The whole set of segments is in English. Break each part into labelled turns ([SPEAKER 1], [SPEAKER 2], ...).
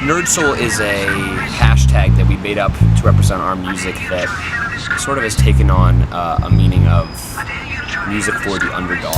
[SPEAKER 1] Nerd Soul is a hashtag that we made up to represent our music that sort of has taken on a meaning of music for the underdog.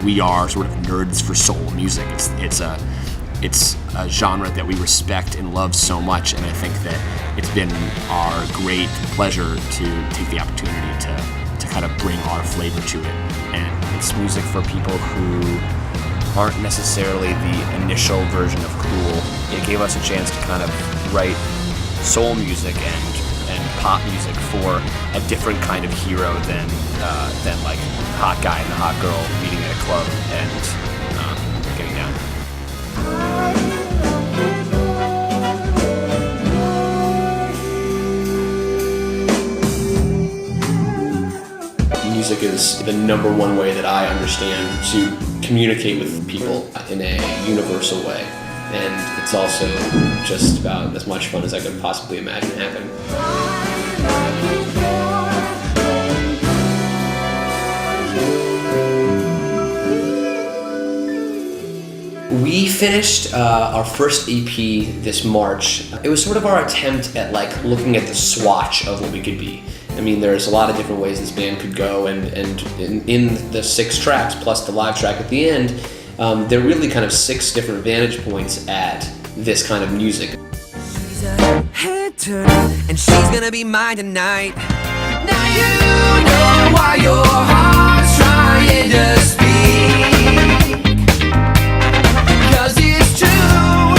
[SPEAKER 1] We are sort of nerds for soul music. It's a genre that we respect and love so much, and I think that it's been our great pleasure to take the opportunity to kind of bring our flavor to it. And it's music for people who aren't necessarily the initial version of cool. It gave us a chance to kind of write soul music and pop music for a different kind of hero than like hot guy and the hot girl meeting at a club and getting down. Music is the number one way that I understand to communicate with people in a universal way. And it's also just about as much fun as I could possibly imagine having. We finished our first EP this March. It was sort of our attempt at like looking at the swatch of what we could be. I mean, there's a lot of different ways this band could go, and in the 6 tracks plus the live track at the end, there are really kind of 6 different vantage points at this kind of music.
[SPEAKER 2] She's a head turner, and she's gonna be mine tonight. Now you know why your heart's trying to speak. 'Cause it's true,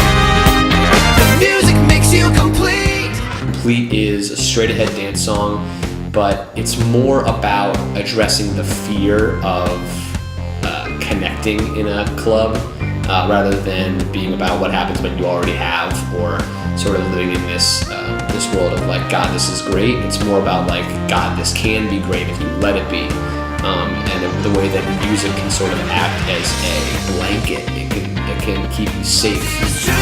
[SPEAKER 2] the music makes you complete.
[SPEAKER 1] Complete is a straight-ahead dance song, but it's more about addressing the fear of connecting in a club rather than being about what happens when you already have, or sort of living in this world of like, God, this is great. It's more about like, God, this can be great if you let it be. And the way that music can sort of act as a blanket, it can keep you safe.
[SPEAKER 2] It's true,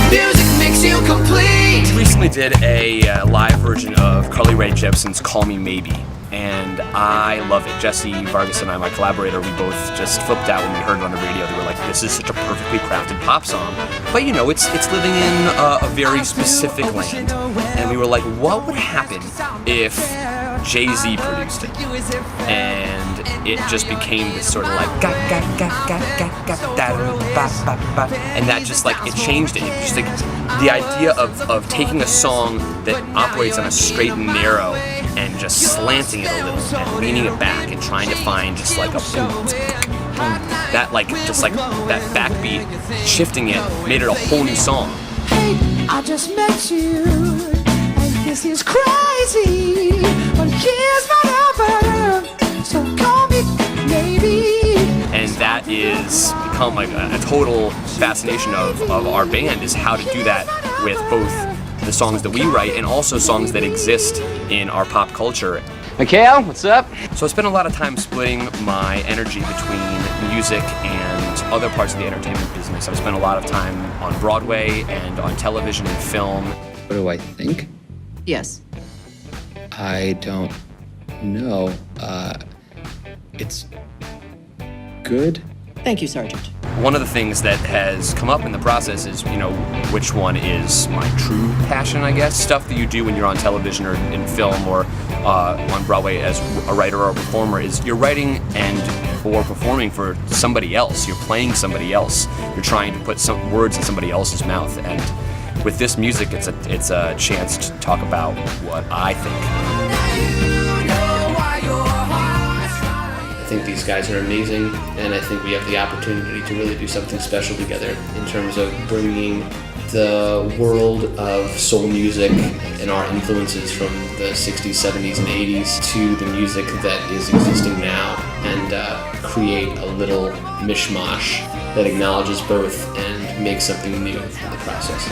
[SPEAKER 2] the music makes you complete.
[SPEAKER 1] We recently did a live version of Carly Rae Jepsen's Call Me Maybe, and I love it. Jesse Vargas and I, my collaborator, we both just flipped out when we heard it on the radio. They were like, this is such a perfectly crafted pop song. But you know, it's living in a very specific land. And we were like, what would happen if Jay-Z produced it? And it just became this sort of like, and that just like, it changed it. It just like, the idea of taking a song that operates on a straight and narrow and just slanting it a little and leaning it back and trying to find just like a boom, that like, just like that backbeat, shifting it, made it a whole new song.
[SPEAKER 3] Hey, I just met you, and this is crazy, but here's my number, so call me maybe.
[SPEAKER 1] And that is become like a total fascination of our band, is how to do that with both the songs that we write and also songs that exist in our pop culture.
[SPEAKER 4] Mikhail, what's up?
[SPEAKER 1] So I spent a lot of time splitting my energy between music and other parts of the entertainment business. I've spent a lot of time on Broadway and on television and film.
[SPEAKER 5] What do I think?
[SPEAKER 6] Yes.
[SPEAKER 5] I don't know. It's good.
[SPEAKER 6] Thank you, Sergeant.
[SPEAKER 1] One of the things that has come up in the process is, you know, which one is my true passion, I guess. Stuff that you do when you're on television or in film or on Broadway as a writer or a performer is you're writing or performing for somebody else. You're playing somebody else. You're trying to put some words in somebody else's mouth. And with this music, it's a chance to talk about what I think. I think these guys are amazing, and I think we have the opportunity to really do something special together in terms of bringing the world of soul music and our influences from the 60s, 70s, and 80s to the music that is existing now, and create a little mishmash that acknowledges both and makes something new in the process.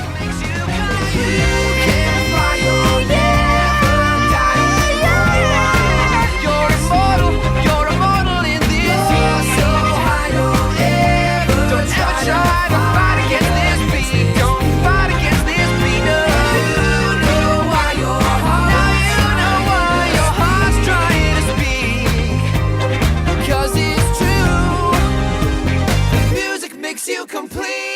[SPEAKER 2] makes you complete.